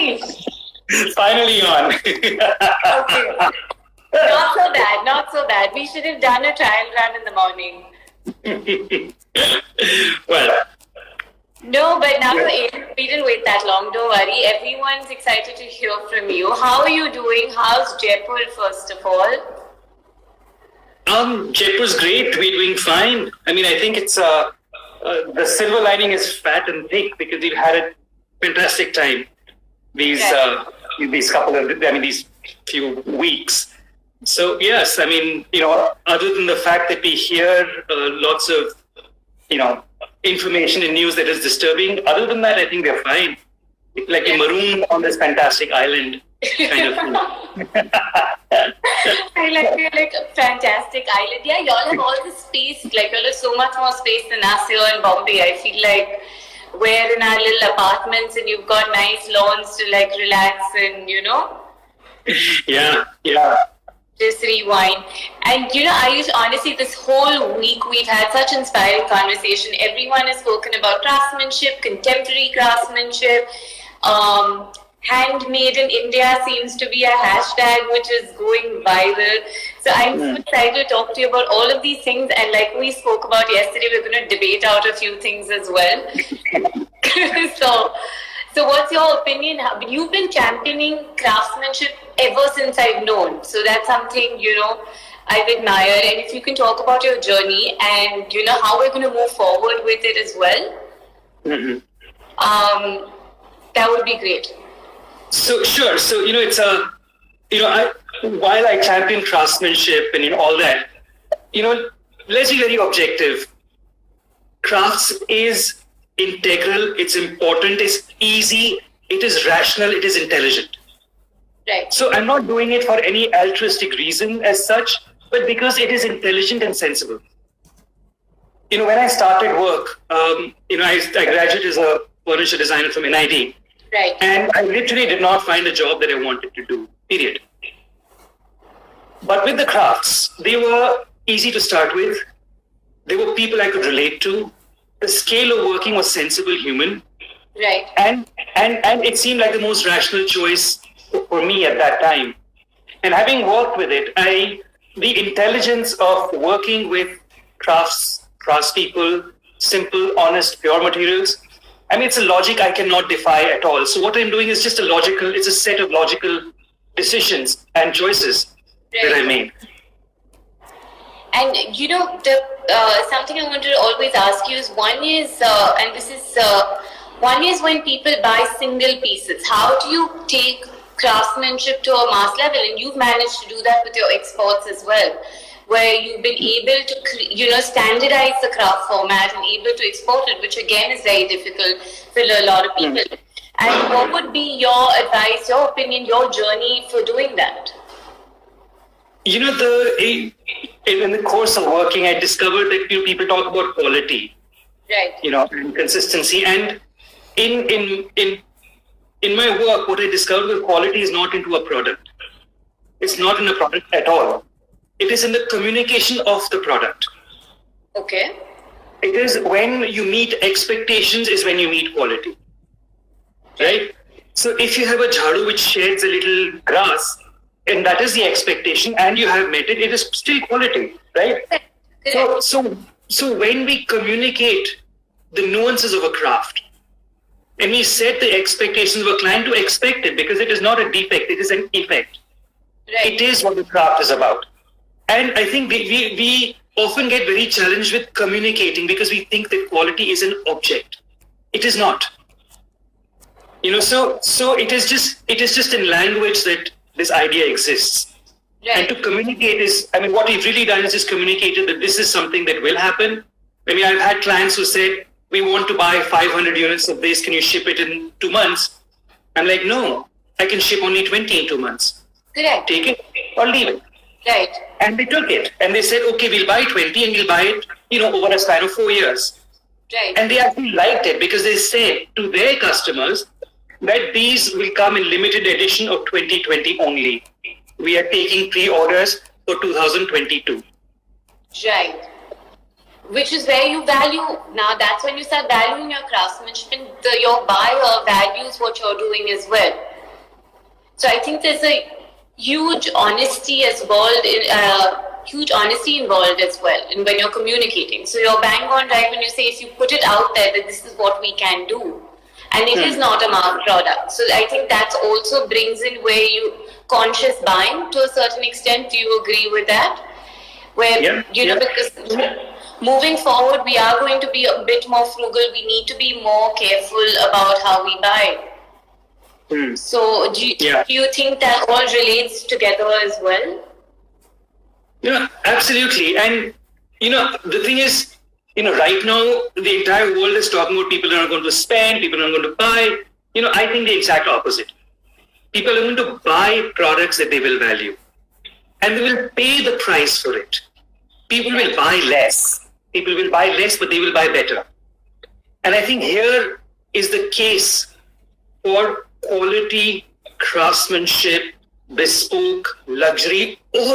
Ayush. Finally on. Okay. Not so bad. We should have done a trial run in the morning. Well. No, but now we didn't wait that long. Don't worry. Everyone's excited to hear from you. How are you doing? How's Jaipur, first of all? Jaipur's great. We're doing fine. I mean, I think it's the silver lining is fat and thick because we've had a fantastic time these few weeks. So yes, I mean, other than the fact that we hear lots of, information and news that is disturbing, other than that, I think we're fine. It's like a maroon on this fantastic island kind of thing. I like a fantastic island. Yeah, y'all have all the space. Like, y'all have so much more space than us here in Bombay. I feel like we're in our little apartments and you've got nice lawns to like relax and, Yeah. Just rewind. And Ayush, honestly, this whole week we've had such inspiring conversation. Everyone has spoken about craftsmanship, contemporary craftsmanship. Handmade in India seems to be a hashtag which is going viral. So I'm so excited to talk to you about all of these things. And like we spoke about yesterday, we're going to debate out a few things as well. So what's your opinion? You've been championing craftsmanship ever since I've known. So that's something, I've admired. And if you can talk about your journey and, how we're going to move forward with it as well, that would be great. So sure. So, it's while I champion craftsmanship and all that, let's be very objective. Crafts is integral, it's important, it's easy, it is rational, it is intelligent. Right. So I'm not doing it for any altruistic reason as such, but because it is intelligent and sensible. When I started work, I graduated as a furniture designer from NID. Right. And I literally did not find a job that I wanted to do, period. But with the crafts, they were easy to start with. They were people I could relate to. The scale of working was sensible, human. Right. And it seemed like the most rational choice for me at that time. And having worked with it, the intelligence of working with craftspeople, simple, honest, pure materials, it's a logic I cannot defy at all. So what I'm doing is just it's a set of logical decisions and choices that I made. And something I wanted to always ask you is one is when people buy single pieces, how do you take craftsmanship to a mass level? And you've managed to do that with your exports as well, where you've been able to standardize the craft format and able to export it, which again is very difficult for a lot of people. And what would be your advice, your opinion, your journey for doing that? In the course of working, I discovered that people talk about quality, right? And consistency. And in my work, what I discovered with quality is not into a product. It's not in a product at all. It is in the communication of the product. Okay. It is when you meet expectations is when you meet quality, right? So if you have a jhadu which sheds a little grass, and that is the expectation, and you have met it, it is still quality, right? So when we communicate the nuances of a craft, and we set the expectations of a client to expect it, because it is not a defect, it is an effect. Right. It is what the craft is about. And I think we often get very challenged with communicating because we think that quality is an object. It is not. So it is just in language that this idea exists. Right. And to communicate what we've really done is just communicated that this is something that will happen. I've had clients who said, we want to buy 500 units of this, can you ship it in 2 months? I'm like, no, I can ship only 20 in 2 months. Correct. Take it or leave it. Right. And they took it. And they said, okay, we'll buy 20 and we'll buy it, over a span of 4 years. Right. And they actually liked it because they said to their customers that these will come in limited edition of 2020 only. We are taking pre-orders for 2022. Right. Which is where you value, now that's when you start valuing your craftsmanship and your buyer values what you're doing as well. So I think there's a huge honesty as well, huge honesty involved as well in when you're communicating. So you're bang on right when you say, if you put it out there that this is what we can do, and it is not a marked product. So I think that also brings in where you conscious buying to a certain extent. Do you agree with that? Where because moving forward, we are going to be a bit more frugal. We need to be more careful about how we buy. So do you think that all relates together as well? Yeah, absolutely. And, the thing is, right now, the entire world is talking about people are not going to spend, people are not going to buy. I think the exact opposite. People are going to buy products that they will value. And they will pay the price for it. People will buy less. People will buy less, but they will buy better. And I think here is the case for quality, craftsmanship, bespoke, luxury, all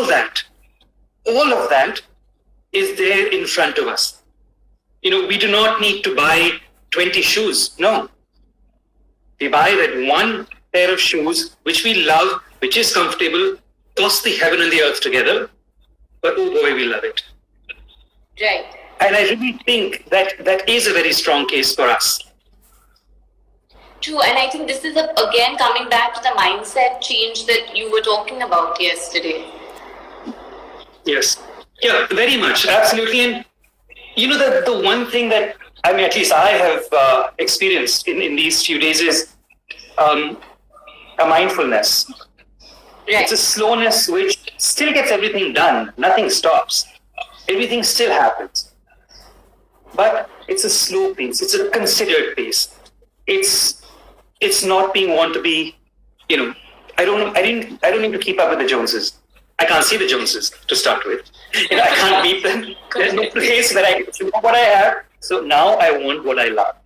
of that is there in front of us. We do not need to buy 20 shoes. No. We buy that one pair of shoes, which we love, which is comfortable, costs the heaven and the earth together, but oh boy, we love it. Right. And I really think that is a very strong case for us. True, and I think this is again coming back to the mindset change that you were talking about yesterday. Yes. Yeah, very much. Absolutely. And the one thing that, at least I have experienced in these few days is a mindfulness. Right. It's a slowness which still gets everything done. Nothing stops. Everything still happens. But it's a slow pace. It's a considered pace. It's not being want to be, I don't need to keep up with the Joneses. I can't see the Joneses to start with. I can't beat them. There's no place where I can what I have. So now I want what I love.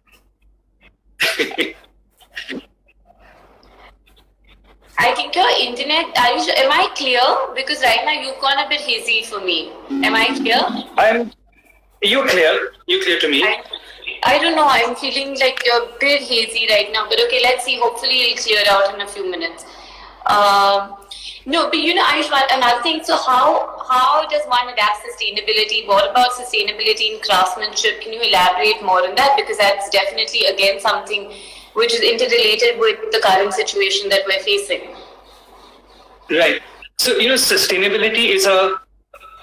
I think your internet, am I clear? Because right now you've gone a bit hazy for me. Am I clear? You're clear. You're clear to me. I don't know. I'm feeling like you're a bit hazy right now. But okay, let's see. Hopefully it'll clear out in a few minutes. No, but Ayush, another thing. So how does one adapt sustainability? What about sustainability in craftsmanship? Can you elaborate more on that? Because that's definitely, again, something which is interrelated with the current situation that we're facing. Right. So, sustainability is a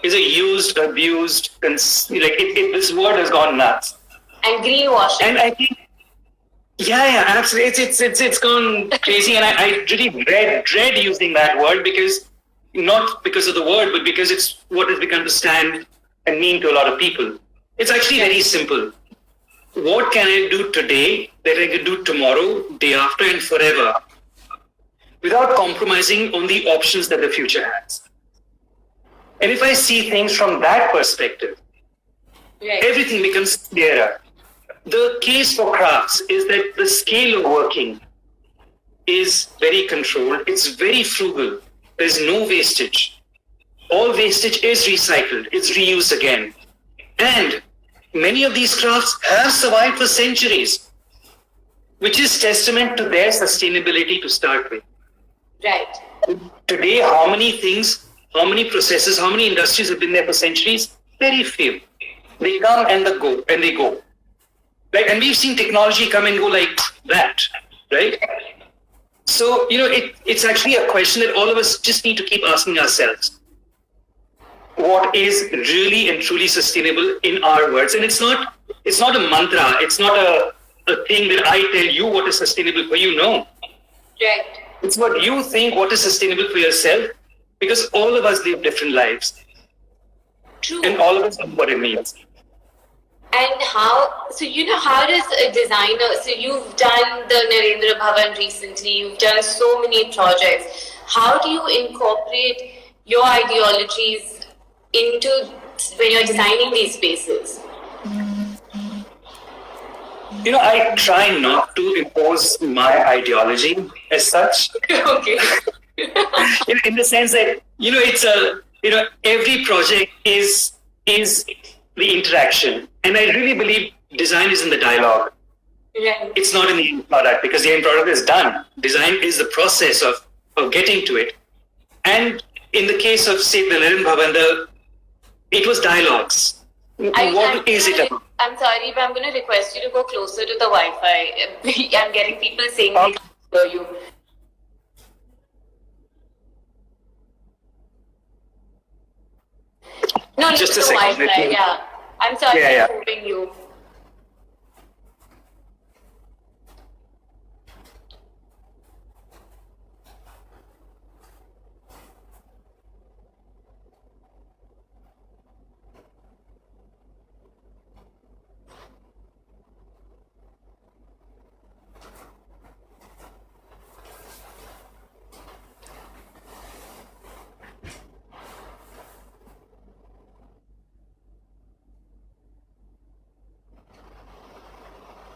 used, abused, this word has gone nuts. And greenwashing. And I think, absolutely. It's gone crazy, and I really dread using that word not because of the word, but because it's what has become to stand and mean to a lot of people. It's actually very simple. What can I do today that I can do tomorrow, day after, and forever, without compromising on the options that the future has? And if I see things from that perspective, everything becomes clearer. The case for crafts is that the scale of working is very controlled. It's very frugal. There's no wastage. All wastage is recycled. It's reused again. And many of these crafts have survived for centuries, which is testament to their sustainability to start with. Right. Today, how many things, how many processes, how many industries have been there for centuries? Very few. They come and they go. Right? And we've seen technology come and go like that, right? So, it's actually a question that all of us just need to keep asking ourselves. What is really and truly sustainable in our words? And it's not a mantra. It's not a thing that I tell you what is sustainable for you. No. Right. It's what you think what is sustainable for yourself, because all of us live different lives. True. And all of us know what it means. And how does a designer, so you've done the Narendra Bhavan recently, you've done so many projects. How do you incorporate your ideologies into when you're designing these spaces? I try not to impose my ideology as such. Okay. in the sense that, it's every project is the interaction. And I really believe design is in the dialogue. Yeah. It's not in the end product, because the end product is done. Design is the process of getting to it. And in the case of, say, the Naren Bhavan, it was dialogues. What is it about? I'm sorry, but I'm going to request you to go closer to the Wi-Fi. I'm getting people saying they can't hear you. No, just the a second. Wi-Fi, yeah. I'm sorry for moving you.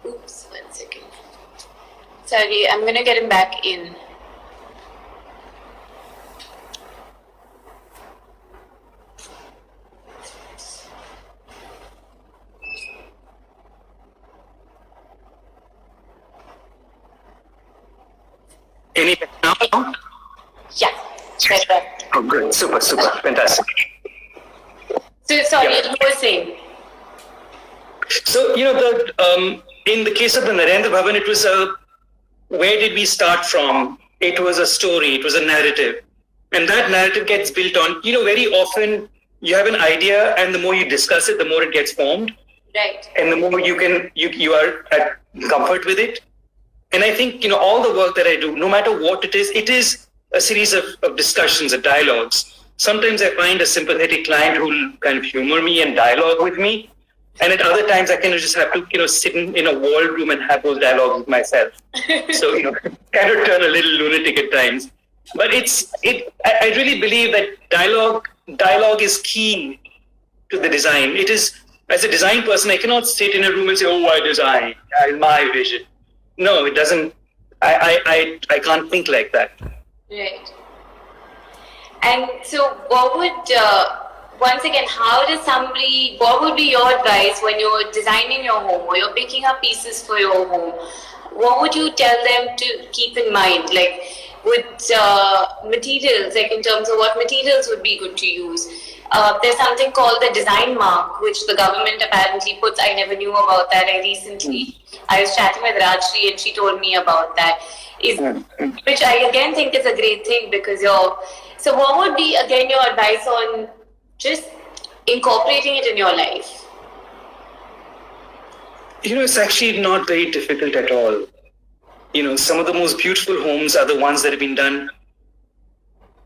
Oops, 1 second. Sorry, I'm going to get him back in. Any now? Yeah, better. Oh, good. Super, fantastic. So, sorry, you were saying? So, in the case of the Narendra Bhavan, it was where did we start from? It was a story, it was a narrative. And that narrative gets built on, very often you have an idea and the more you discuss it, the more it gets formed. Right. And the more you are at comfort with it. And I think, all the work that I do, no matter what it is a series of discussions, of dialogues. Sometimes I find a sympathetic client who will kind of humor me and dialogue with me. And at other times, I kind of just have to, sit in a walled room and have those dialogues with myself. So, kind of turn a little lunatic at times. But I really believe that dialogue is key to the design. It is, as a design person, I cannot sit in a room and say, oh, I design, my vision. No, it doesn't, I can't think like that. Right. And so what would, once again, what would be your advice when you're designing your home or you're picking up pieces for your home? What would you tell them to keep in mind? Like with materials, like in terms of what materials would be good to use? There's something called the design mark, which the government apparently puts. I never knew about that. I was chatting with Rajshri and she told me about that. Which I again think is a great thing because so what would be again your advice on just incorporating it in your life? It's actually not very difficult at all. Some of the most beautiful homes are the ones that have been done,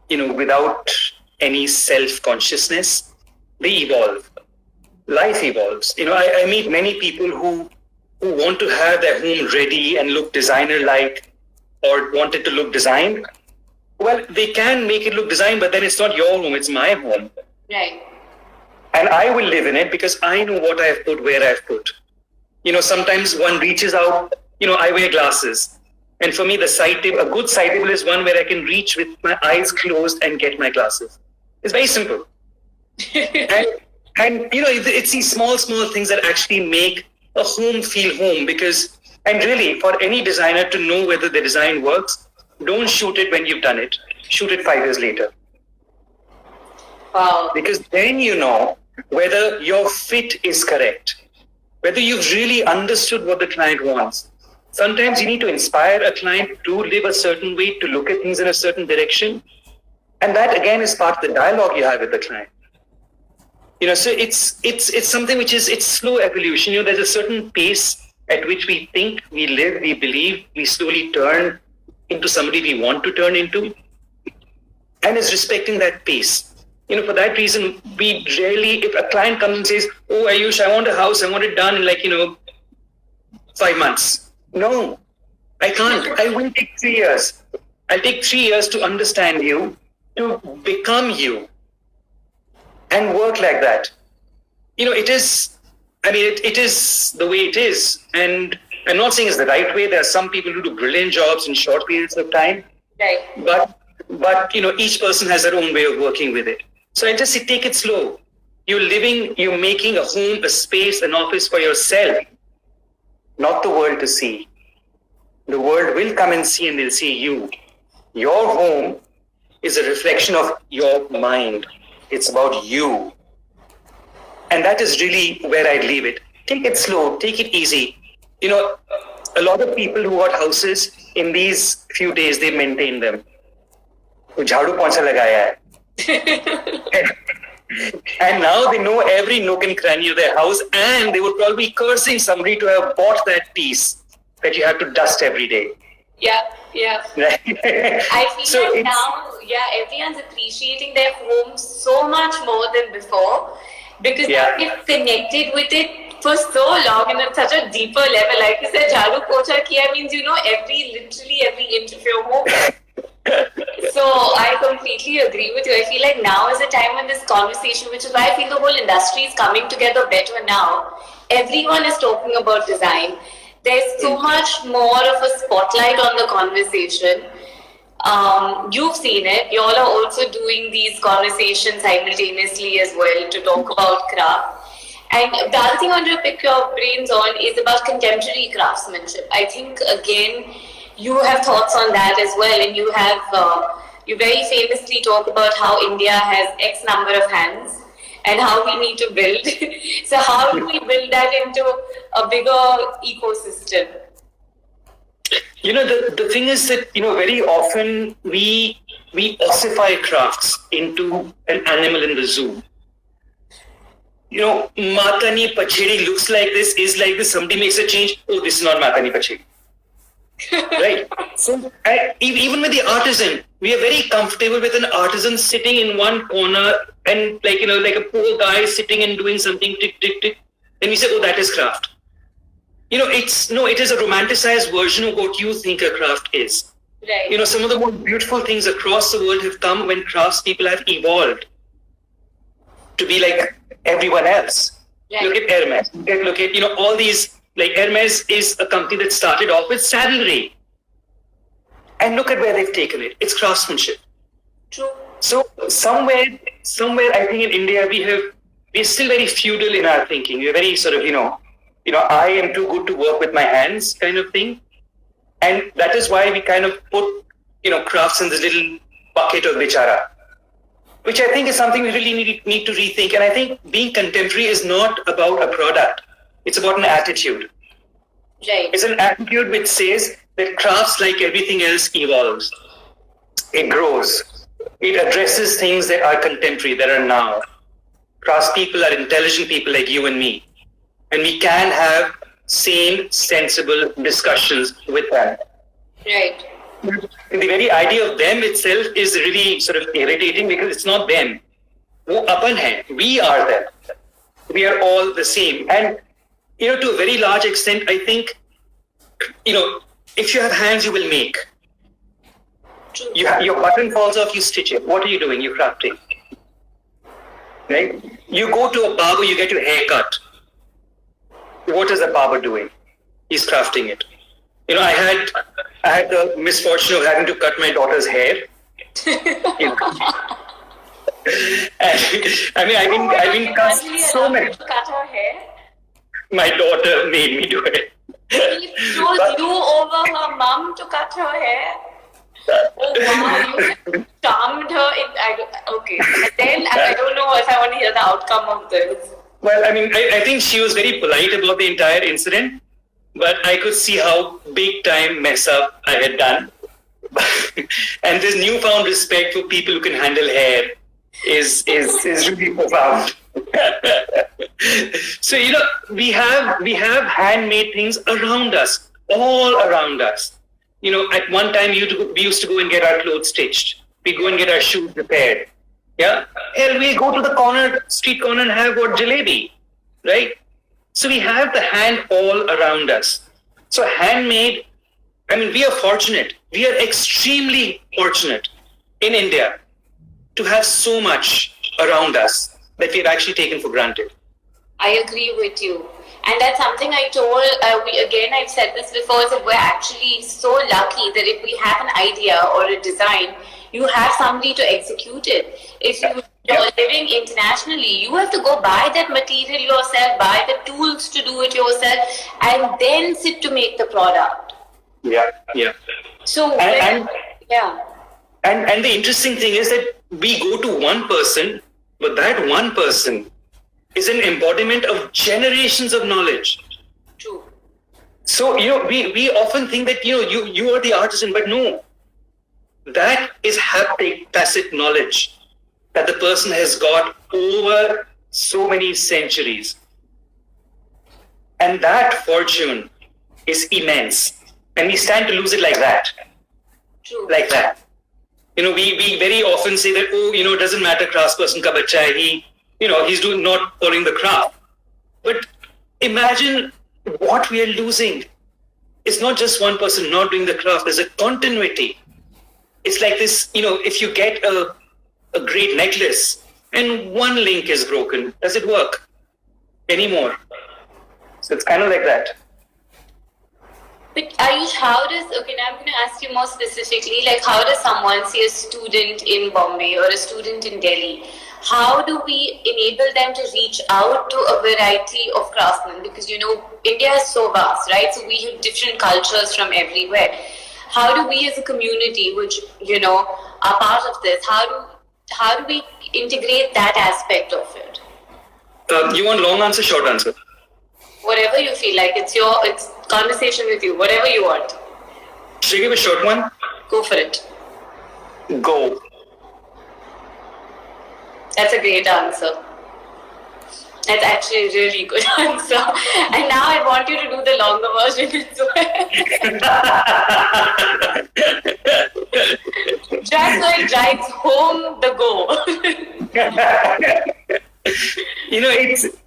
without any self-consciousness. They evolve. Life evolves. I meet many people who want to have their home ready and look designer-like or want it to look designed. Well, they can make it look designed, but then it's not your home, it's my home. Right. And I will live in it because I know what I've put, where I've put. Sometimes one reaches out, I wear glasses. And for me, a good side table is one where I can reach with my eyes closed and get my glasses. It's very simple. and it's these small things that actually make a home feel home and really, for any designer to know whether the design works, don't shoot it when you've done it. Shoot it 5 years later. Wow. Because then you know whether your fit is correct, whether you've really understood what the client wants. Sometimes you need to inspire a client to live a certain way, to look at things in a certain direction. And that again is part of the dialogue you have with the client. So it's something which is, it's slow evolution. There's a certain pace at which we think, we live, we believe, we slowly turn into somebody we want to turn into. And it's respecting that pace. For that reason, we rarely, if a client comes and says, oh, Ayush, I want a house, I want it done in 5 months. No, I can't. I will take 3 years. I'll take 3 years to understand you, to become you, and work like that. It is the way it is. And I'm not saying it's the right way. There are some people who do brilliant jobs in short periods of time. Right. But each person has their own way of working with it. So I just say, take it slow. You're making a home, a space, an office for yourself, not the world to see. The world will come and see and they'll see you. Your home is a reflection of your mind. It's about you. And that is really where I'd leave it. Take it slow, take it easy. You know, a lot of people who got houses in these few days, they maintain them. Jhadu poncha lagaya hai. And now they know every nook and cranny of their house, and they would probably be cursing somebody to have bought that piece that you have to dust every day. Yeah. Right? I feel like now, everyone's appreciating their home so much more than before because they've connected with it for so long and at such a deeper level. Like you said, Jharu Pocha Kiya means you know literally every inch of your home. So I completely agree with you. I feel like now is the time when this conversation, which is why I feel the whole industry is coming together better now. Everyone is talking about design. There's so much more of a spotlight on the conversation. You've seen it. You all are also doing these conversations simultaneously as well to talk about craft. And the other thing I want to pick your brains on is about contemporary craftsmanship. I think, again, you have thoughts on that as well. And you have, you very famously talk about how India has X number of hands and how we need to build. So how do we build that into a bigger ecosystem? You know, the thing is that, you know, very often we ossify crafts into an animal in the zoo. You know, Matani Pachedi looks like this, is like this, somebody makes a change, oh, this is not Matani Pachedi. Right? So even with the artisan, we are very comfortable with an artisan sitting in one corner and like, you know, like a poor guy sitting and doing something, tick, tick, tick. And we say, oh, that is craft. You know, it is a romanticized version of what you think a craft is. Right. You know, some of the most beautiful things across the world have come when craftspeople have evolved to be like everyone else. Right. Look at Hermes. Look at, you know, all these, like Hermes is a company that started off with saddlery. And look at where they've taken it. It's craftsmanship. True. So somewhere I think in India we're still very feudal in our thinking. We're very sort of, you know, I am too good to work with my hands kind of thing. And that is why we kind of put, you know, crafts in this little bucket of bichara, which I think is something we really need to rethink. And I think being contemporary is not about a product. It's about an attitude. Right. It's an attitude which says that crafts, like everything else, evolves. It grows. It addresses things that are contemporary, that are now. Craftspeople are intelligent people like you and me. And we can have sane, sensible discussions with them. Right. The very idea of them itself is really sort of irritating because it's not them. Wo apan hai. We are them. We are all the same. And, you know, to a very large extent, I think, you know, if you have hands, you will make. Your button falls off, you stitch it. What are you doing? You're crafting. Right? You go to a barber, you get your hair cut. What is the barber doing? He's crafting it. You know, I had the misfortune of having to cut my daughter's hair. You know. And, I mean, I've been cut so many. Cut her hair? My daughter made me do it. She chose you over her mum to cut her hair? Oh wow, you charmed her. Okay. And then I don't know if I want to hear the outcome of this. Well, I mean, I think she was very polite about the entire incident, but I could see how big time mess up I had done. And this newfound respect for people who can handle hair is really profound. So, you know, we have handmade things around us, all around us. You know, at one time we used to go and get our clothes stitched. We go and get our shoes repaired. Yeah, and we go to the street corner and have what, jalebi, right? So we have the hand all around us. So handmade, I mean, we are fortunate. We are extremely fortunate in India to have so much around us that we've actually taken for granted. I agree with you. And that's something I told, I've said this before, is that we're actually so lucky that if we have an idea or a design, you have somebody to execute it. If you're living internationally, you have to go buy that material yourself, buy the tools to do it yourself, and then sit to make the product. Yeah. So, And the interesting thing is that we go to one person, but that one person is an embodiment of generations of knowledge. True. So, we often think that, you are the artisan, but no. That is haptic, tacit knowledge that the person has got over so many centuries. And that fortune is immense. And we stand to lose it like that. True. Like that. We very often say that, it doesn't matter, craftsperson ka bachcha hai, he's not following the craft. But imagine what we are losing. It's not just one person not doing the craft, there's a continuity. It's like this, if you get a great necklace and one link is broken, does it work anymore? So it's kind of like that. But Ayush, now I'm going to ask you more specifically, like how does someone, say a student in Bombay or a student in Delhi, how do we enable them to reach out to a variety of craftsmen? Because, India is so vast, right? So we have different cultures from everywhere. How do we as a community, which, are part of this, how do we integrate that aspect of it? You want long answer, short answer? Whatever you feel like. It's conversation with you, whatever you want. Should I give a short one? Go for it. Go. That's a great answer. That's actually a really good answer. And now I want you to do the longer version as well. Just so it drives home the go.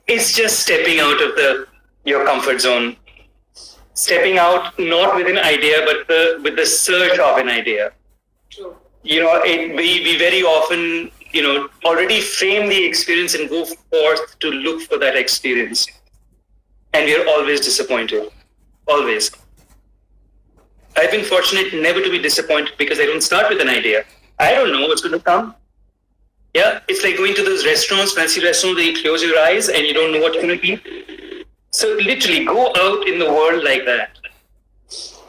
It's just stepping out of your comfort zone. Stepping out not with an idea, but with the search of an idea. True. We very often, already frame the experience and go forth to look for that experience. And we are always disappointed. Always. I've been fortunate never to be disappointed because I don't start with an idea. I don't know what's going to come. Yeah, it's like going to those restaurants, fancy restaurants, where you close your eyes and you don't know what you're going to eat. So literally go out in the world like that.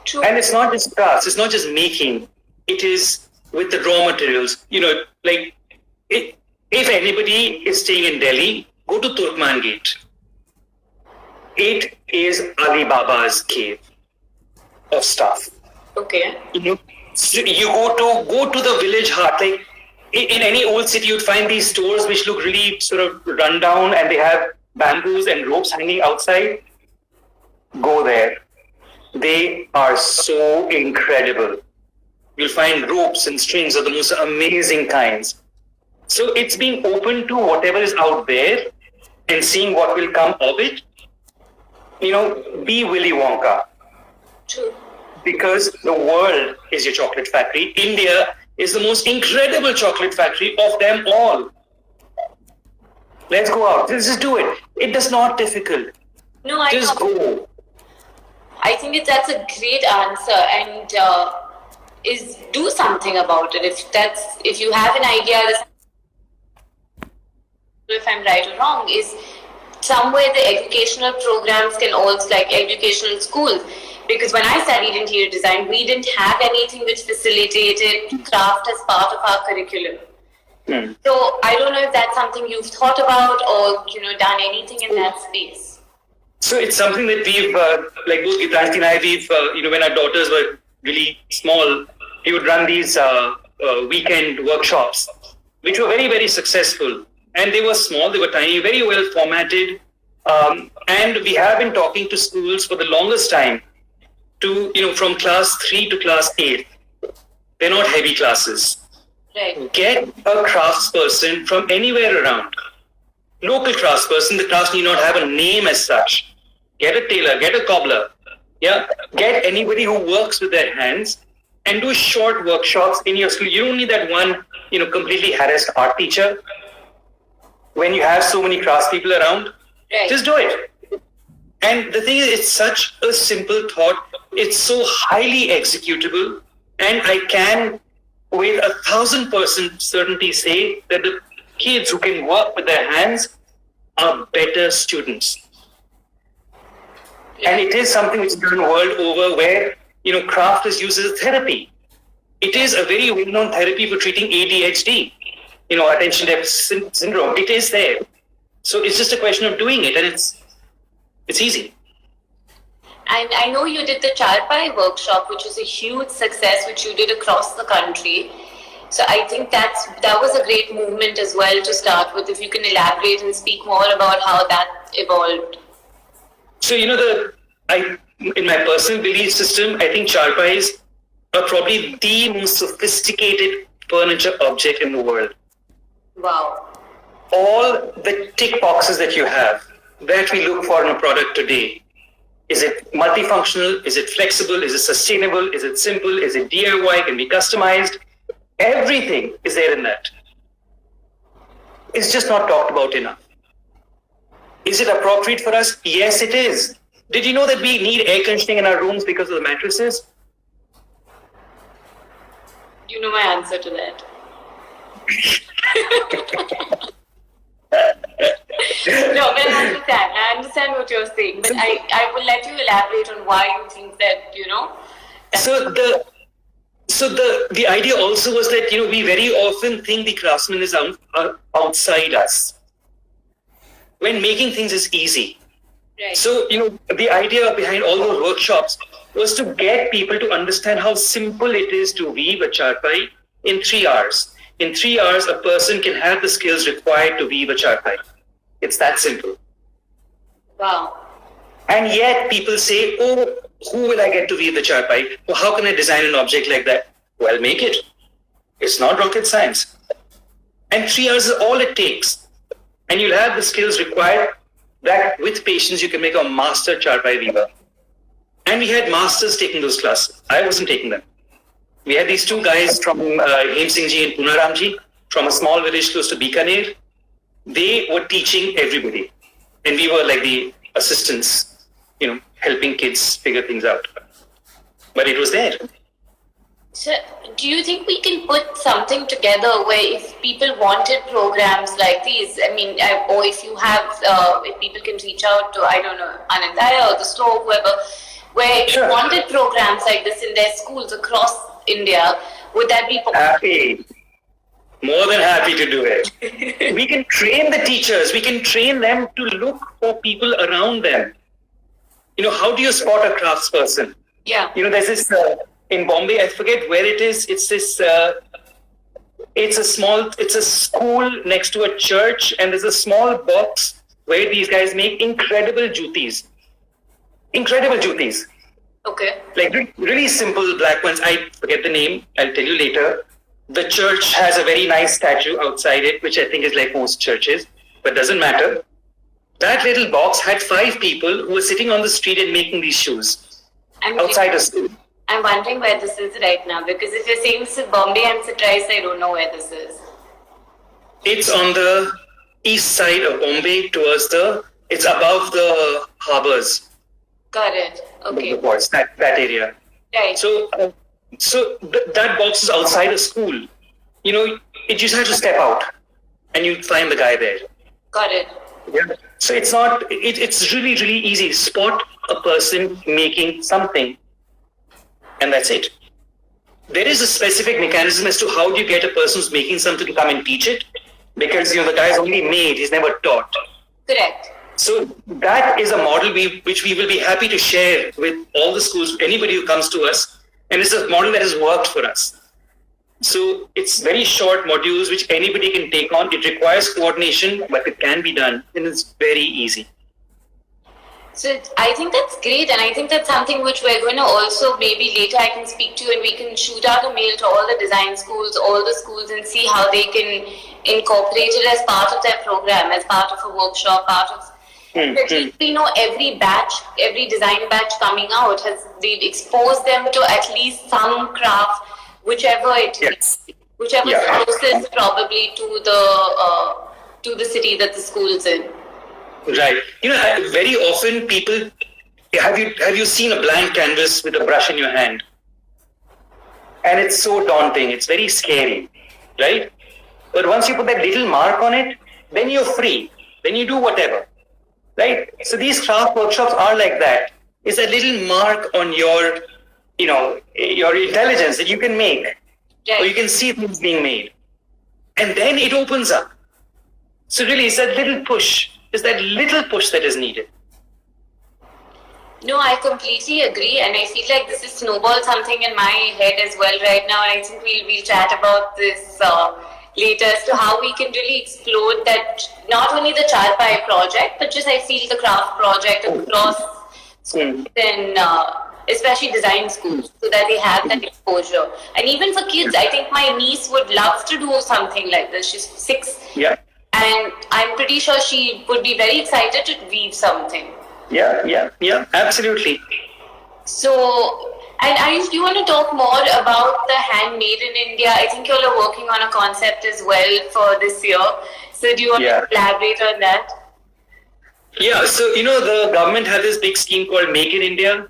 True. And it's not just crafts, it's not just making. It is with the raw materials. If anybody is staying in Delhi, go to Turkman Gate. It is Alibaba's cave of stuff. Okay. So you go to the village heart. Like in any old city, you'd find these stores which look really sort of run down and they have bamboos and ropes hanging outside. Go there. They are so incredible. You'll find ropes and strings of the most amazing kinds. So it's being open to whatever is out there and seeing what will come of it. Be Willy Wonka. True. Because the world is your chocolate factory. India is the most incredible chocolate factory of them all. Let's go out. Let's just do it. It is not difficult. No, I just go. I think that's a great answer, and is do something about it. If you have an idea, if I'm right or wrong, is somewhere the educational programs can also, like educational schools. Because when I studied interior design, we didn't have anything which facilitated craft as part of our curriculum. So I don't know if that's something you've thought about or done anything in that space. So it's something that we've, like both Gitanti and I, we've, when our daughters were really small, we would run these weekend workshops, which were very, very successful. And they were small, they were tiny, very well formatted. And we have been talking to schools for the longest time to, from class 3 to class 8. They're not heavy classes. Right. Get a craftsperson from anywhere around. Local craftsperson, the crafts need not have a name as such. Get a tailor, get a cobbler. Yeah, get anybody who works with their hands and do short workshops in your school. You don't need that one, completely harassed art teacher. When you have so many craftspeople around, just do it. And the thing is, it's such a simple thought. It's so highly executable. And I can, with 1,000% certainty, say that the kids who can work with their hands are better students. And it is something which is done world over where, craft is used as a therapy. It is a very well-known therapy for treating ADHD, attention deficit syndrome. It is there. So it's just a question of doing it, and it's easy. And I know you did the Charpai workshop, which was a huge success, which you did across the country. So I think that was a great movement as well to start with. If you can elaborate and speak more about how that evolved. So in my personal belief system, I think Charpais are probably the most sophisticated furniture object in the world. Wow. All the tick boxes that you have, that we look for in a product today. Is it multifunctional? Is it flexible? Is it sustainable? Is it simple? Is it DIY? Can be customized? Everything is there in that. It's just not talked about enough. Is it appropriate for us? Yes, it is. Did you know that we need air conditioning in our rooms because of the mattresses? You know my answer to that. No, but I understand what you're saying. But I will let you elaborate on why you think that, So the idea also was that, we very often think the craftsman is outside us, when making things is easy. Right. So, the idea behind all those workshops was to get people to understand how simple it is to weave a charpai in 3 hours. In 3 hours, a person can have the skills required to weave a charpai. It's that simple. Wow. And yet people say, oh, who will I get to weave the charpai? Well, how can I design an object like that? Well, make it. It's not rocket science. And 3 hours is all it takes. And you'll have the skills required that with patience you can make a master charpai weaver. And we had masters taking those classes. I wasn't taking them. We had these 2 guys from Hem Singh Ji and Punaram Ji from a small village close to Bikaner. They were teaching everybody. And we were like the assistants, helping kids figure things out. But it was there. So, do you think we can put something together where if people wanted programs like these, or if you have, if people can reach out to, I don't know, Anantaya or the store, whoever, where if you wanted programs like this in their schools across India, would that be possible? Happy. More than happy to do it. We can train the teachers. We can train them to look for people around them. How do you spot a craftsperson? Yeah. There's this, in Bombay, I forget where it is. It's this, it's a school next to a church, and there's a small box where these guys make incredible jutis. Incredible jutis. Okay. Like really simple black ones. I forget the name. I'll tell you later. The church has a very nice statue outside it, which I think is like most churches, but doesn't matter. That little box had 5 people who were sitting on the street and making these shoes outside a school. I'm wondering where this is right now, because if you're saying this is Bombay and Surprise, I don't know where this is. It's on the east side of Bombay it's above the harbors. Got it. Okay. The ports, that area. Right. So that box is outside a school. You just have to step out and you find the guy there. Got it. Yeah. So it's really, really easy. Spot a person making something and that's it. There is a specific mechanism as to how do you get a person who's making something to come and teach it, because the guy's only made, he's never taught. Correct. So that is a model which we will be happy to share with all the schools, anybody who comes to us, and it's a model that has worked for us. So it's very short modules which anybody can take on. It requires coordination, but it can be done, and it's very easy. So I think that's great, and I think that's something which we're going to also, maybe later I can speak to you and we can shoot out a mail to all the design schools, all the schools, and see how they can incorporate it as part of their program, as part of a workshop, part of... We know every design batch coming out, they've exposed them to at least some craft, whichever it is, whichever is closest probably to the city that the school's in. Right. Very often people, have you seen a blank canvas with a brush in your hand? And it's so daunting. It's very scary, right? But once you put that little mark on it, then you're free. Then you do whatever, right? So these craft workshops are like that. It's a little mark on your, your intelligence that you can make. or you can see things being made. And then it opens up. So really, it's that little push. It's that little push that is needed. No, I completely agree, and I feel like this has snowballed something in my head as well right now, and I think we'll chat about this later as to how we can really explode that, not only the Charpai project, but just I feel the craft project across schools and especially design schools, so that they have that exposure. And even for kids, I think my niece would love to do something like this. She's 6, and I'm pretty sure she would be very excited to weave something. Yeah, absolutely. So, and Ayush, do you want to talk more about the handmade in India? I think you all are working on a concept as well for this year. So do you want to elaborate on that? Yeah, so, the government had this big scheme called Make in India,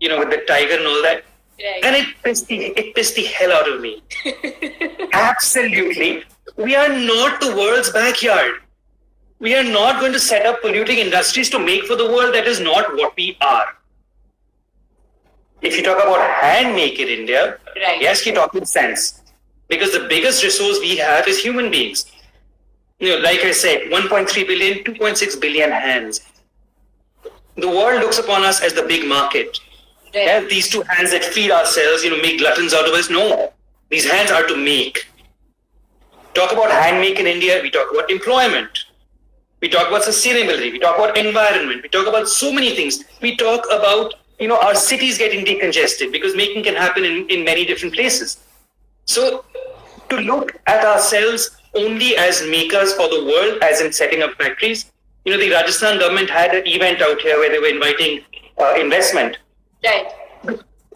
with the tiger and all that. Right. And it pissed the hell out of me. Absolutely. We are not the world's backyard. We are not going to set up polluting industries to make for the world. That is not what we are. If you talk about handmade in India, yes, you're talking sense. Because the biggest resource we have is human beings. Like I said, 1.3 billion, 2.6 billion hands. The world looks upon us as the big market. Right. Yeah, these 2 hands that feed ourselves, make gluttons out of us. No, these hands are to make. Talk about handmade in India, we talk about employment. We talk about sustainability. We talk about environment. We talk about so many things. We talk about, our cities getting decongested because making can happen in many different places. So to look at ourselves only as makers for the world, as in setting up factories, the Rajasthan government had an event out here where they were inviting investment. Right.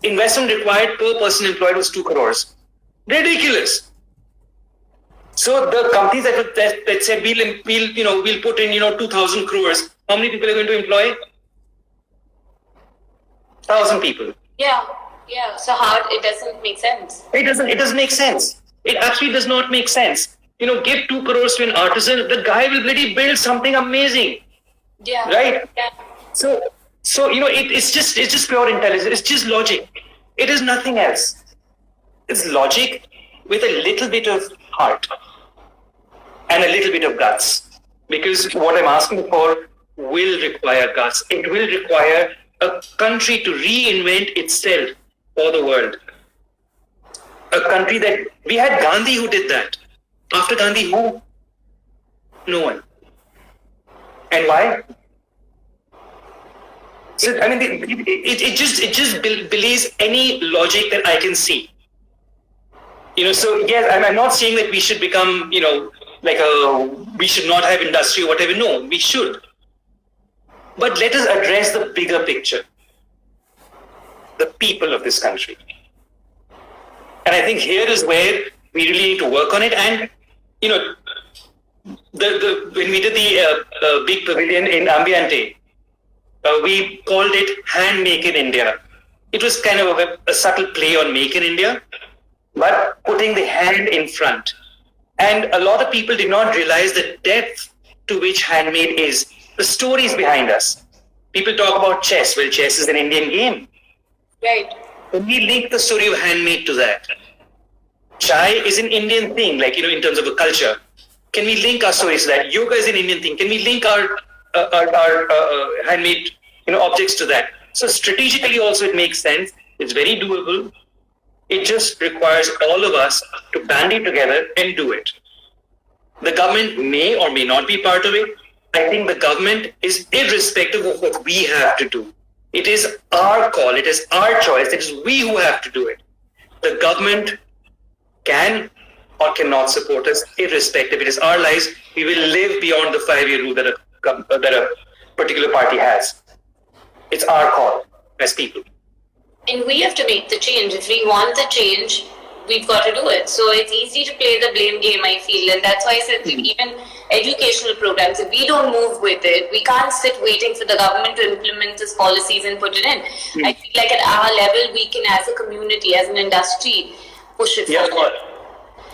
Investment required per person employed was 2 crores. Ridiculous. So the companies that said we'll put in 2,000 crores. How many people are going to employ? 1,000 people. Yeah. So how it doesn't make sense? It doesn't make sense. It actually does not make sense. Give 2 crores to an artisan, the guy will really build something amazing. Yeah. Right. Yeah. So it's just pure intelligence. It's just logic. It is nothing else. It's logic with a little bit of heart and a little bit of guts, because what I'm asking for will require guts. It will require a country to reinvent itself for the world. A country that we had Gandhi who did that. After Gandhi, who? No one. And why? So, it just belies any logic that I can see. So yes, I'm not saying that we should become, we should not have industry or whatever. No, we should. But let us address the bigger picture. The people of this country. And I think here is where we really need to work on it. And, when we did the big pavilion in Ambiente, we called it Handmade in India. It was kind of a subtle play on Make in India, but putting the hand in front. And a lot of people did not realize the depth to which handmade is, the stories behind us. People talk about chess. Well, chess is an Indian game. Right. When we link the story of handmade to that, chai is an Indian thing, in terms of a culture. Can we link our stories to that? Yoga is an Indian thing. Can we link our handmade, objects to that? So strategically also it makes sense. It's very doable. It just requires all of us to band it together and do it. The government may or may not be part of it. I think the government is irrespective of what we have to do. It is our call. It is our choice. It is we who have to do it. The government can or cannot support us irrespective. It is our lives. We will live beyond the 5-year rule that a particular party has. It's our call as people. And we have to make the change. If we want the change, we've got to do it. So it's easy to play the blame game, I feel. And that's why I said even educational programs, if we don't move with it, we can't sit waiting for the government to implement these policies and put it in. I feel like at our level, we can, as a community, as an industry, push it forward.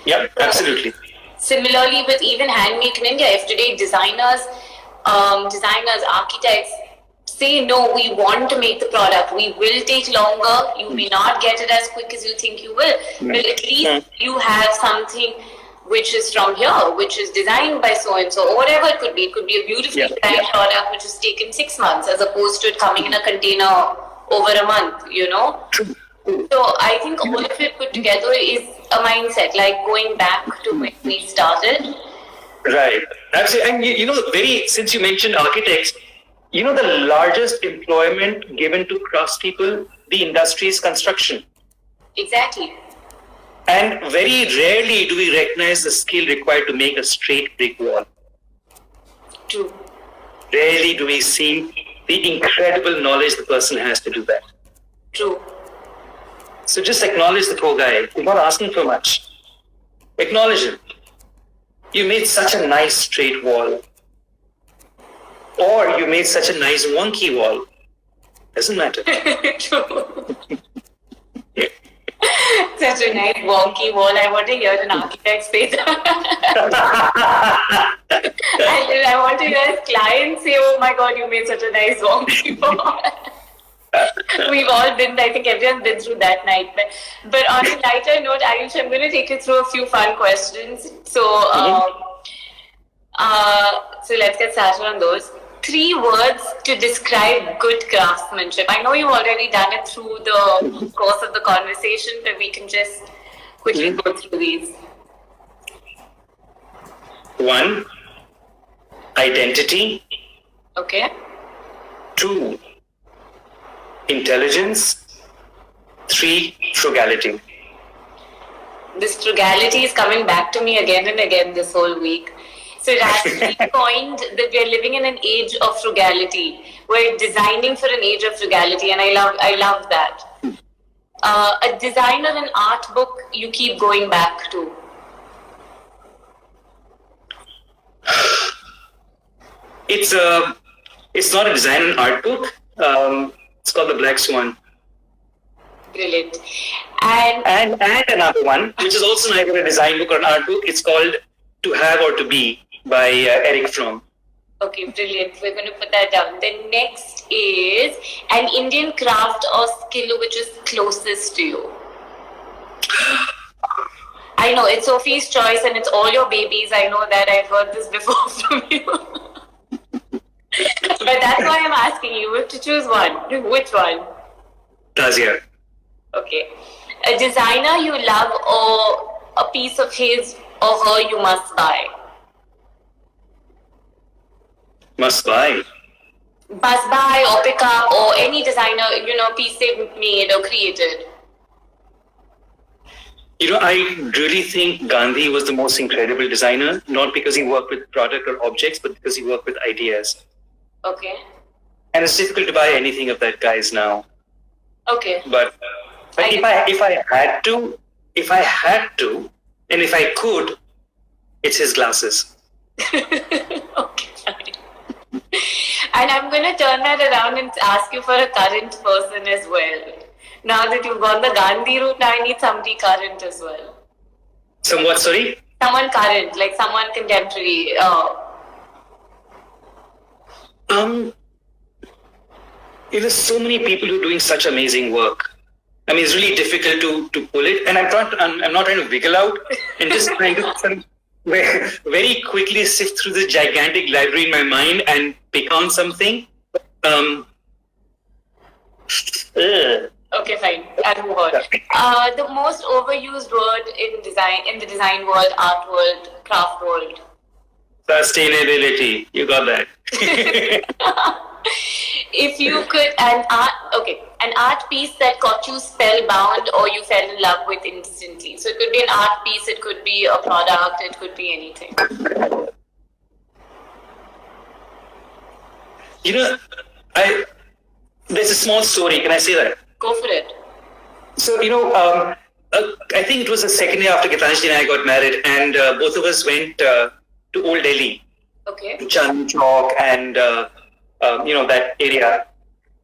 Yeah, absolutely. Similarly, with even handmade in India, if today designers, architects say, no, we want to make the product. We will take longer. You may not get it as quick as you think you will. But at least you have something which is from here, which is designed by so-and-so, or whatever it could be. It could be a beautifully designed product which is taken 6 months as opposed to it coming in a container over a month, So I think all of it put together is a mindset, like going back to when we started. Right. Absolutely. And since you mentioned architects, the largest employment given to craftspeople, the industry is construction. Exactly. And very rarely do we recognize the skill required to make a straight brick wall. True. Rarely do we see the incredible knowledge the person has to do that. True. So just acknowledge the poor guy. He's not asking for much. Acknowledge him. You made such a nice straight wall. Or you made such a nice wonky wall. Doesn't matter. True. Such a nice wonky wall. I want to hear an architect say that. I want to hear his clients say, oh my God, you made such a nice wonky wall. We've all been, I think everyone's been through that nightmare. But on a lighter note, Ayush, I'm going to take you through a few fun questions. So, so let's get started on those. 3 words to describe good craftsmanship. I know you've already done it through the course of the conversation, but we can just quickly go through these. 1, identity. Okay. 2, intelligence. 3, frugality. This frugality is coming back to me again and again this whole week. So it has to be coined that we are living in an age of frugality. We're designing for an age of frugality, and I love that. A design or an art book you keep going back to. It's not a design and art book. It's called The Black Swan. Brilliant. And another one, which is also neither a design book or an art book. It's called To Have or To Be by Eric Fromm. Okay, brilliant. We're going to put that down. The next is an Indian craft or skill which is closest to you. I know, it's Sophie's choice and it's all your babies. I know that. I've heard this before from you. But that's why I'm asking you. You have to choose one. Which one? Tazia. Okay. A designer you love or a piece of his or her you must buy? Must buy. Must buy or pick up, or any designer, piece they've made or created. I really think Gandhi was the most incredible designer, not because he worked with product or objects, but because he worked with ideas. Okay. And it's difficult to buy anything of that guy's now. Okay. But if I had to, and if I could, it's his glasses. Okay, fine. And I'm going to turn that around and ask you for a current person as well. Now that you've gone the Gandhi route, now I need somebody current as well. Somewhat, sorry? Someone current, like someone contemporary. There's so many people who are doing such amazing work. I mean, it's really difficult to pull it. And I'm not trying to wiggle out and just trying to very quickly sift through this gigantic library in my mind and pick on something. Okay, fine. I'll move on. The most overused word in the design world, art world, craft world. Sustainability. You got that. If you could, an art piece that caught you spellbound or you fell in love with instantly. So it could be an art piece, it could be a product, it could be anything. There's a small story. Can I say that? Go for it. So, I think it was the second year after Gitanjali and I got married, and both of us went to Old Delhi. Okay. To Chandni Chowk and, that area.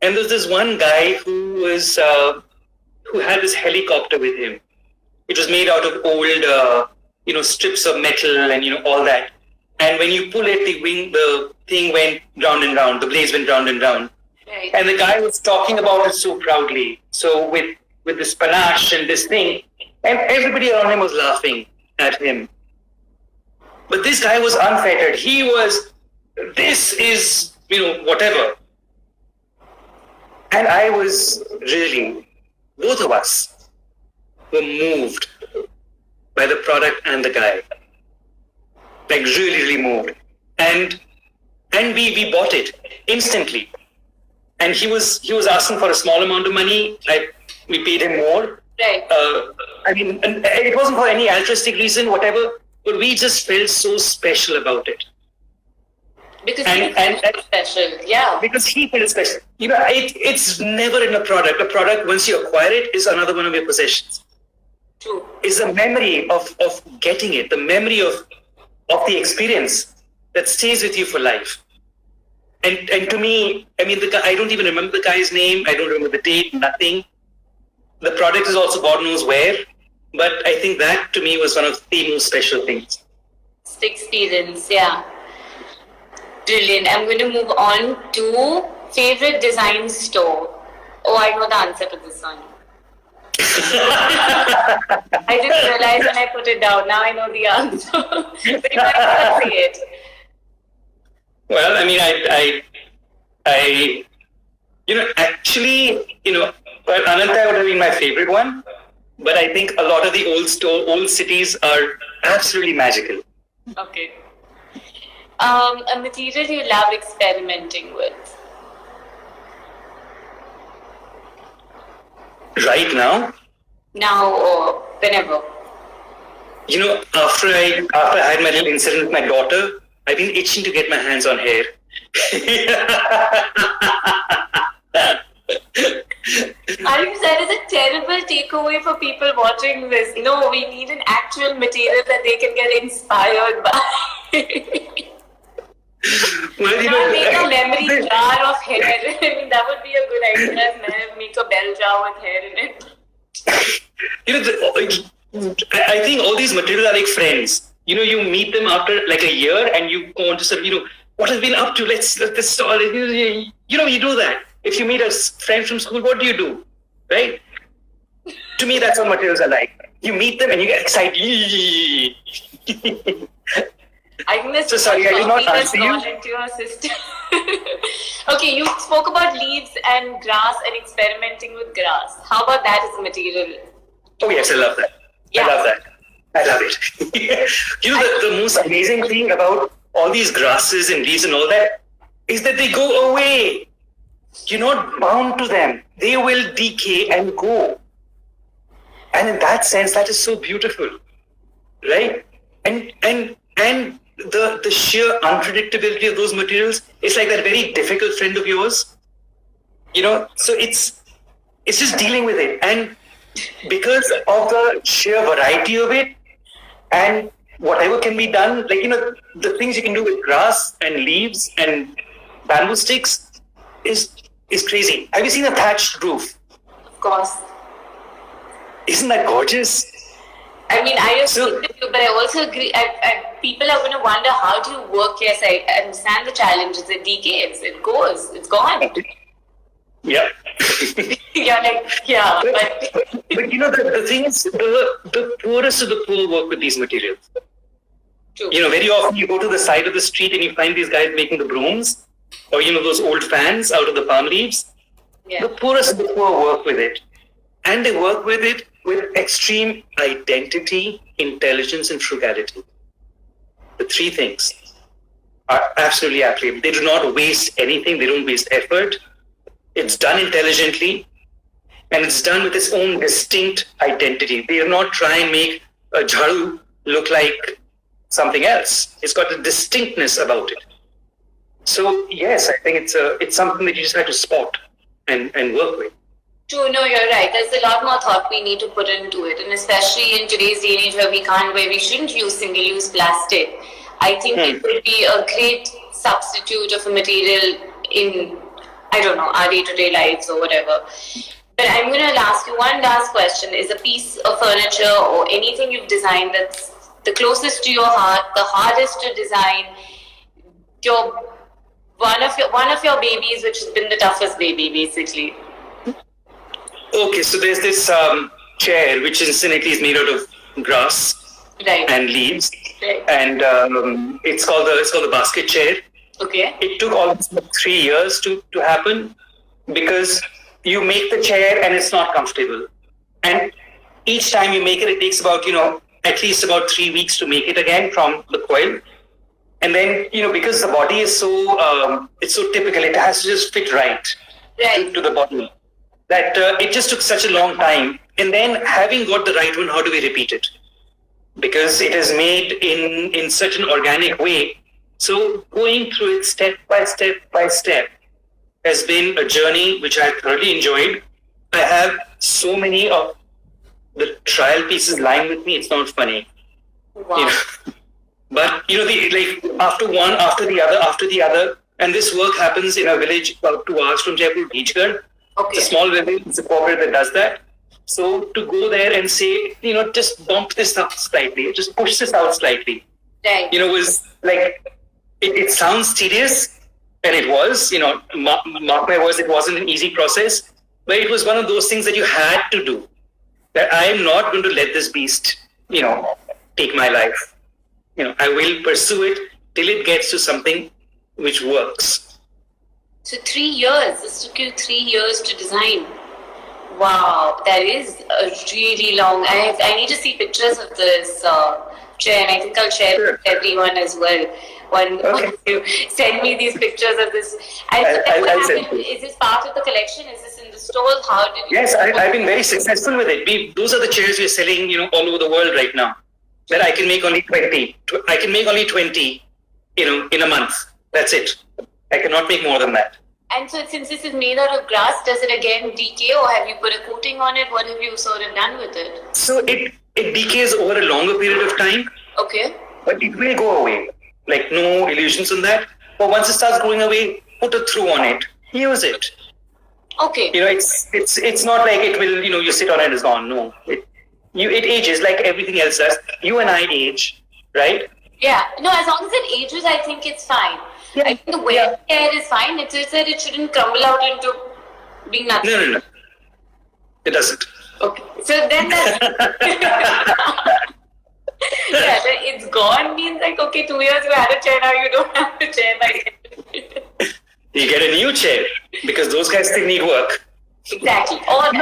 And there's this one guy who had this helicopter with him. It was made out of old, strips of metal and, all that. And when you pull it, the thing went round and round. The blades went round and round. Right. And the guy was talking about it so proudly. So with this panache and this thing, and everybody around him was laughing at him. But this guy was unfettered. He was, this is, whatever. And I was really, both of us were moved by the product and the guy. Like really, really moved. And we bought it instantly. And he was asking for a small amount of money. We paid him more. Right. And it wasn't for any altruistic reason, whatever, but we just felt so special about it. Because he felt special, yeah. Because he felt special. It's never in a product. A product, once you acquire it, is another one of your possessions. True. It's the memory of getting it, the memory of the experience that stays with you for life. And to me, the guy, I don't even remember the guy's name. I don't remember the date, nothing. The product is also God knows where. But I think that to me was one of the most special things. It's the experience, yeah. Brilliant. I'm going to move on to favorite design store. Oh, I know the answer to this one. I didn't realize when I put it down. Now I know the answer. But you might not say it. Well, Anantaya would have been my favorite one, but I think a lot of the old cities are absolutely magical. Okay. A material you love experimenting with? Right now? Now or whenever? After I had my little incident with my daughter, I've been itching to get my hands on hair. Ayush, that is a terrible takeaway for people watching this. No, we need an actual material that they can get inspired by. Well, make a memory jar of hair. That would be a good idea. Make a bell jar with hair in it. I think all these materials are like friends. You meet them after like a year and you go on to sort of, what have you been up to? Let's all, you do that. If you meet a friend from school, what do you do? Right? To me, that's what materials are like. You meet them and you get excited. I think that's so sorry, I did not answer you. Into your system. Okay, you spoke about leaves and grass and experimenting with grass. How about that as a material? Oh yes, I love that. Yeah. I love it. The most amazing thing about all these grasses and leaves and all that is that they go away. You're not bound to them. They will decay and go. And in that sense, that is so beautiful, right? And the sheer unpredictability of those materials is like that very difficult friend of yours. So it's just dealing with it. And because of the sheer variety of it and whatever can be done, like, the things you can do with grass and leaves and bamboo sticks is crazy. Have you seen a thatched roof? Of course. Isn't that gorgeous? I agree with you, but I also agree. People are going to wonder, how do you work? Yes, I understand the challenges. It decays. It goes. It's gone. Yeah. You're like, yeah. But the thing is, the poorest of the poor work with these materials. True. Very often you go to the side of the street and you find these guys making the brooms or, those old fans out of the palm leaves. Yeah. The poorest of the poor work with it. And they work with it with extreme identity, intelligence, and frugality. The three things are absolutely accurate. They do not waste anything. They don't waste effort. It's done intelligently, and it's done with its own distinct identity. They do not try and make a jharu look like something else. It's got a distinctness about it. So yes, I think it's something that you just have to spot and work with. True, no, you're right. There's a lot more thought we need to put into it, and especially in today's day and age where we shouldn't use single-use plastic. I think it would be a great substitute of a material in, our day-to-day lives or whatever. But I'm going to ask you one last question. Is a piece of furniture or anything you've designed that's the closest to your heart, the hardest to design, your one of your babies, which has been the toughest baby, basically. Okay, so there's this chair which incidentally is made out of grass Right. and leaves, Right. and it's called the basket chair. Okay. It took almost 3 years to happen because you make the chair and it's not comfortable, and each time you make it, it takes about at least about 3 weeks to make it again from the coil, and then because the body is so it's so typical, it has to just fit right Right. to the body. That it just took such a long time. And then having got the right one, how do we repeat it? Because it is made in such an organic way. So going through it step by step has been a journey which I thoroughly enjoyed. I have so many of the trial pieces lying with me. It's not funny. Wow. But after one, after the other, and this work happens in a village about 2 hours from Jaipur, Beachgarh. Okay. It's a small village, it's a corporate that does that. So to go there and say, just bump this up slightly, just push this out slightly, Right. was like, it sounds tedious, and it was, mark my words, it wasn't an easy process, but it was one of those things that you had to do. That I am not going to let this beast, take my life. I will pursue it till it gets to something which works. So 3 years. This took you 3 years to design. Wow, that is a really long. I need to see pictures of this chair, and I think I'll share it with everyone as well. When you send me these pictures of this. And so then what I'll happened? send you. Is this part of the collection? Is this in the store? How did you? Yes, I've been very successful with it. Those are the chairs we're selling, all over the world right now. That I can make only 20. I can make only 20, in a month. That's it. I cannot make more than that. And so since this is made out of grass, does it again decay, or have you put a coating on it? What have you sort of done with it? So it decays over a longer period of time, Okay. but it will go away. Like, no illusions on that. But once it starts going away, put a through on it. Use it. Okay. It's not like it will, you sit on it, it's gone. No. It ages like everything else does. You and I age, right? Yeah. No, as long as it ages, I think it's fine. Yeah. I think the wear care is fine. It's just that it shouldn't crumble out into being nothing. No. It doesn't. Okay. So then that's... yeah, it's gone means like, okay, 2 years you had a chair, now you don't have a chair. You get a new chair because those guys still need work. Exactly. Or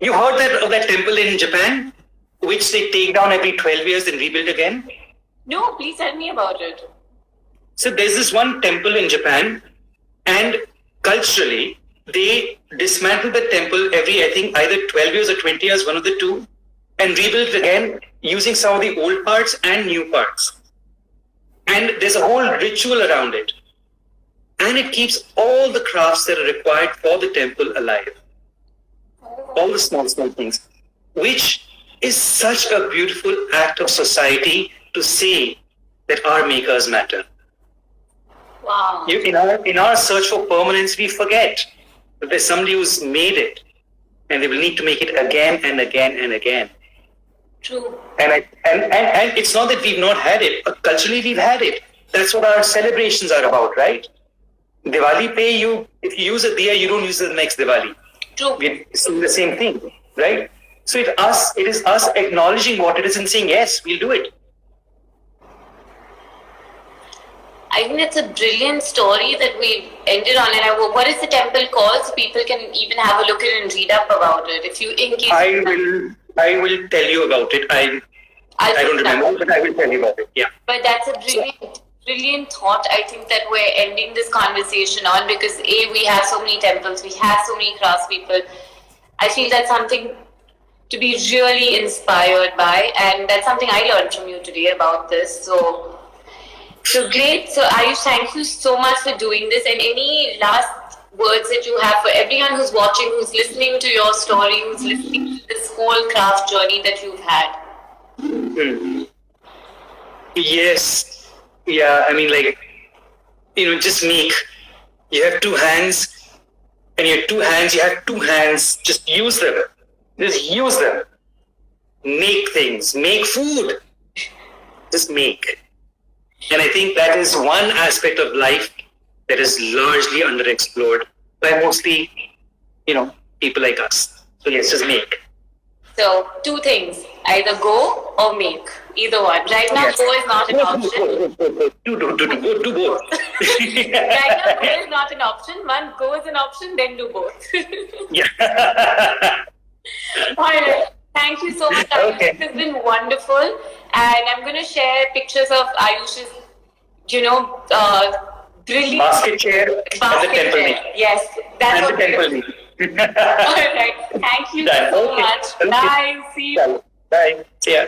You heard of that temple in Japan, which they take down every 12 years and rebuild again? no, please tell me about it. So there's this one temple in Japan, and culturally, they dismantle the temple every, I think, either 12 years or 20 years, one of the two, and rebuild it again using some of the old parts and new parts. And there's a whole ritual around it. And it keeps all the crafts that are required for the temple alive. All the small things, which is such a beautiful act of society to say that our makers matter. Wow. In our search for permanence, we forget that there's somebody who's made it, and they will need to make it again and again and again. True. And it's not that we've not had it. Culturally, we've had it. That's what our celebrations are about, right? Diwali pay, if you use a diya, you don't use it the next Diwali. True. We're doing the same thing, right? So it is us acknowledging what it is and saying, yes, we'll do it. I think it's a brilliant story that we ended on. And what is the temple called, so people can even have a look at it and read up about it? I will tell you about it. I don't remember, but I will tell you about it. Yeah. But that's a brilliant thought. I think that we're ending this conversation on, because we have so many temples, we have so many craftspeople. I feel that's something to be really inspired by, and that's something I learned from you today about this. So great. So Ayush, thank you so much for doing this. And any last words that you have for everyone who's watching, who's listening to your story, who's listening to this whole craft journey that you've had? Yes. Yeah, I mean, just make. You have two hands, and you have two hands, just use them. Just use them. Make things. Make food. Just make. And I think that is one aspect of life that is largely underexplored by mostly, people like us. So yes, just make. So, two things, either go or make. Either one. Right now, Yes. go is not an option. Do both. Right now, go is not an option. One, go is an option, then do both. Yeah. All right. Thank you so much, Ayush. Okay. This has been wonderful. And I'm going to share pictures of Ayush's, brilliant Basket chair and the basket temple chair. meat. Yes, that's And what the temple we're meat. All right. Thank you Done. so Okay. much. Okay. Bye. See you. Bye. See ya.